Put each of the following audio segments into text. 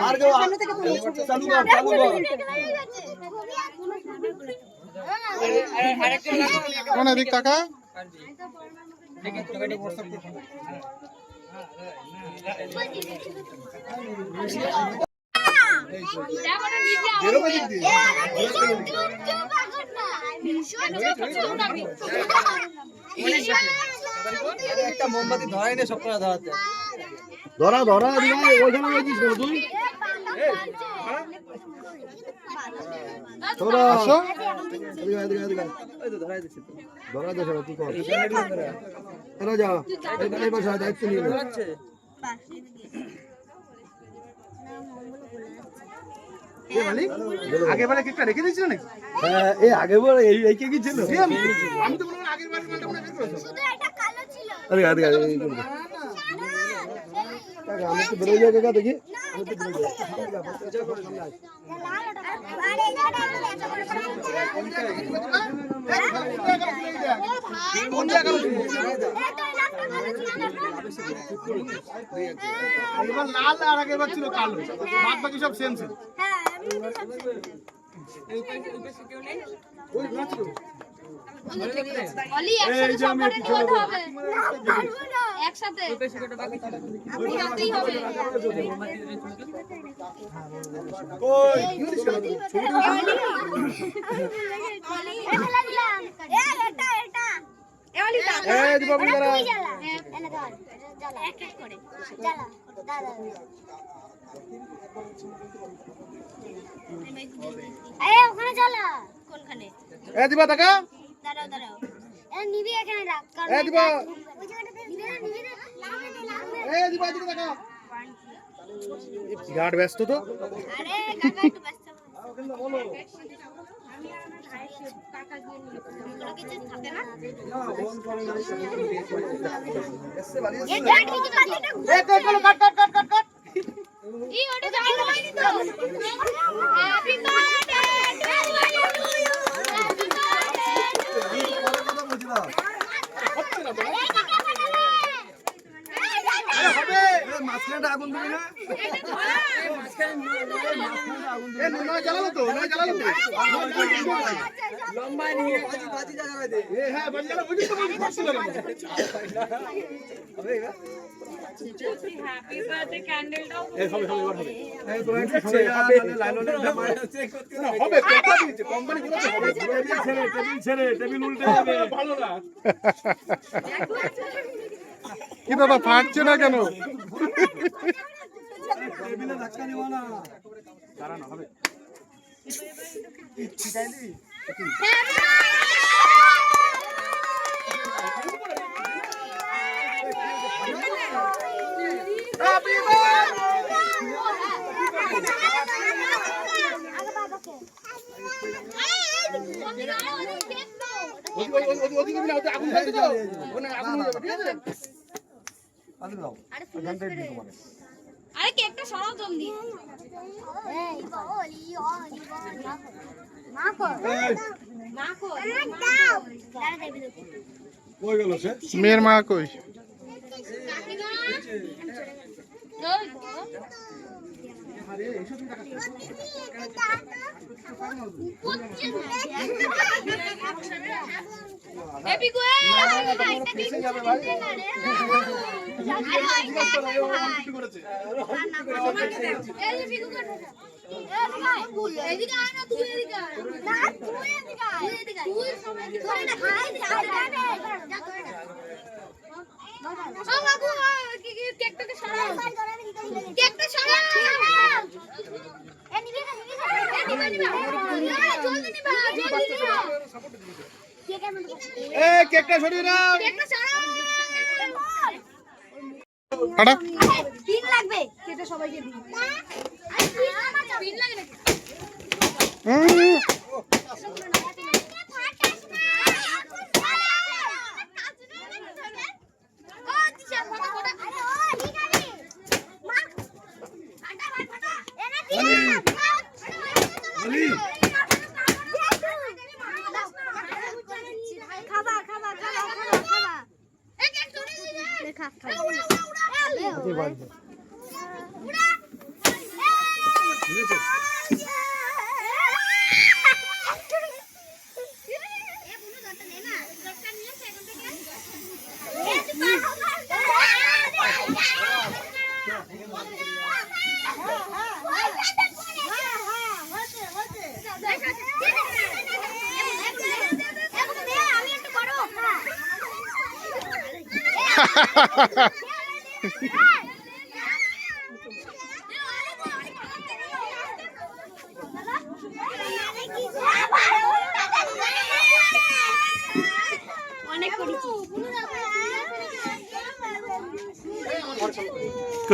আর কেউ চালু কর চালু কর কোন দিক টাকা একটা মোমবাতি ধরাই নে সবটা ধরাতে ধরা ধরা ওইখানে গেছিস কেন তুই তোরা আসো ধরাই দিচ্ছি ধরা দে সব তুই কর তোরা যা এই পাশে দায়িত্ব নিয়ে আগে বারে কেকটা রেখে দিয়েছিল নাকি হ্যাঁ এই আগে বারে এই কেকই ছিল আমি তো বললাম আগের বারে মালটা মনে বের করেছো শুধু একটা কালো ছিল আরে আরে টাকা আমি তো বেরোই যাবে কাকা দেখি আমি তো বেরোই কোন জায়গা এবার লাল আর আগের বার ছিল কালো বাদ বাকি সব সেম ছিল হ্যাঁ এই পাশে কেউ নেই ওই না ছিল অলি একসাথে সব করে নিতে হবে একসাথে ওই পাশে কত বাকি ছিল আপনি আনতেই হবে কই কি ছিল ছবি অলি খেলা দিলাম এটা এ অলি দা এই দিব বন্ধুরা এনে ধর জ্বালা এক এক করে জ্বালা দাদা এই ওখানে জ্বালা কোনখানে এ দিবা টাকা দাঁড়াও দাঁড়াও এ নিবি এখানে রাখ এ দিবা ওই জায়গাটাতে নিবি এ দিবা এদিকে টাকা গার্ড ব্যস্ত তো আরে কাকা একটু ব্যস্ত বলো আমি আর টাকা দিয়ে নিয়ে কোনো কিছু থাকে না ফোন করে না এসে বাড়ি এসে এ কাট কাট কাট কাট কাট ই ওটা যাও হয়নি তো happy birthday to you happy birthday হবে মাছখানটা আগুন দিবি না এ নয় জ্বালালো তো লম্বা নিয়ে বাজি জ্বালাবে দে এ হ্যাঁ বাজি জ্বালা ওই তো বাজি করছিল হবে হ্যাপি বার্থডে ক্যান্ডেলটাও এ হবে এই ব্র্যান্ড হবে লাইলনের চেক করতে হবে কথা দিয়েছে কোম্পানি গুলো হবে টেবিল উল্টে যাবে ভালো না কি দাদা ফাটছে না কেন টেবিলে ধাক্কা দিও না দাঁড়ানো হবে ঠিকাই দিবি হ্যাপি বার্থডে আগুন খাইতে দাও ওখানে আগুন হয়ে যাবে ঠিক আছে আরে দাও ঘন্টা দিই তোমাকে আরে কেকটা সরাও জলদি এই বলি মা কো দাও দাঁড়া দেবি কই গেল সে মেয়ের মা কই কাকিমা আরে এসব টাকা হ্যাপি গো ভাইটা দিতে যাবে ভাই আরে ওই করেছে এই ফিগু কাটা এদিকে আয় না তুই এদিকে না তুই এদিকে তুই সময় তুই না খাই যা করে না বাবু কেকটাকে সরাও কেকটা সরাও এ নিবি না জলদি নিবা এ কেকটা সরিয়ে নাও কেকটা সরাও টাটা পিন লাগবে কেটে সবাইকে দিই পিন লাগে নাকি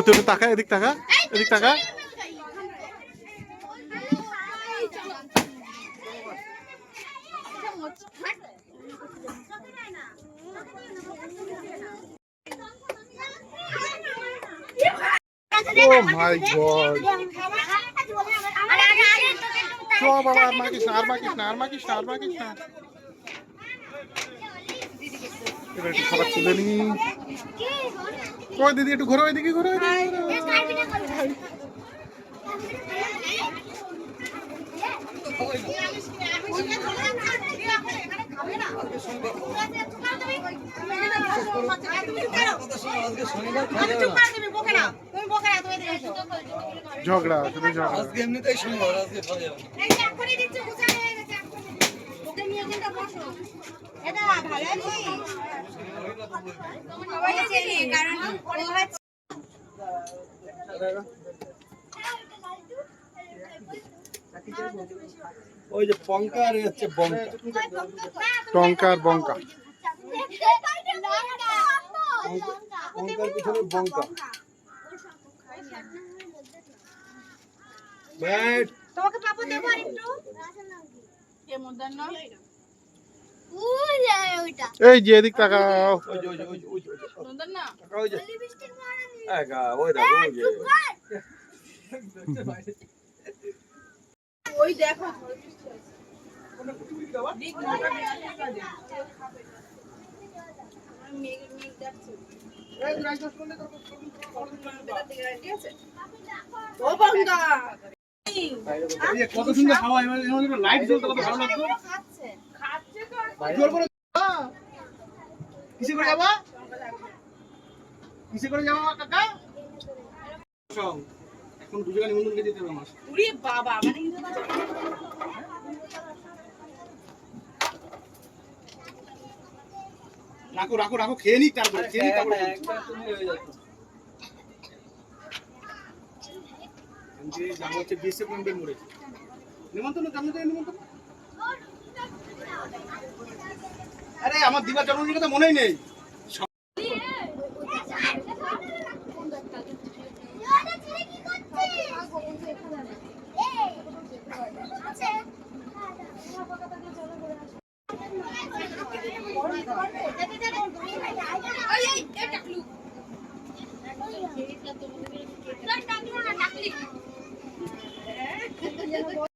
তুই একটু তাকা, এদিক তাকা, এদিক তাকা। ও মাই গড, চ বাবা, আর মাখিস না, আর মাখিস না, আর মাখিস না, আর মাখিস না। এবার একটু খাবার তুলে নি। ওই দিদি একটু ঘোরো, ওইদিকে ঘোরো, ঝগড়া, শুধু ঝগড়া। আজকে এমনিতেই শনিবার, আজকে খাওয়া যাবে ওই যে পঙ্কা আর হচ্ছে বঙ্কা। টঙ্কা আর বঙ্কা। পঙ্কার পিছনে বঙ্কা। ব্যাট তোমাকে পাপা দেবো আর একটু এই যে এদিক তাকাও। ওই যে ওই যে একা ওই দেখো ওই যে ওই দেখো ও বঙ্গা কত সুন্দর হাওয়া, এবার লাইট জ্বলতে কত ভালো লাগতো। জোর করে কিসে করে যাবা, কিসে করে যাবা কাকা? এখন দুজনে নিমন্ত্রণ খেতে দিতে হবে আমার। উড়ি বাবা মানে রাখো রাখো রাখো, খেয়ে নিক তারপরে, খেয়ে নিক তারপরে তুমি হয়ে যাচ্ছ। আমি যাব হচ্ছে 20 সেপ্টেম্বর মরেছে নিমন্ত্রণ, কেমন যায় নিমন্ত্রণ? আরে আমার দিবার জন্মদিনের কথা মনেই নেই।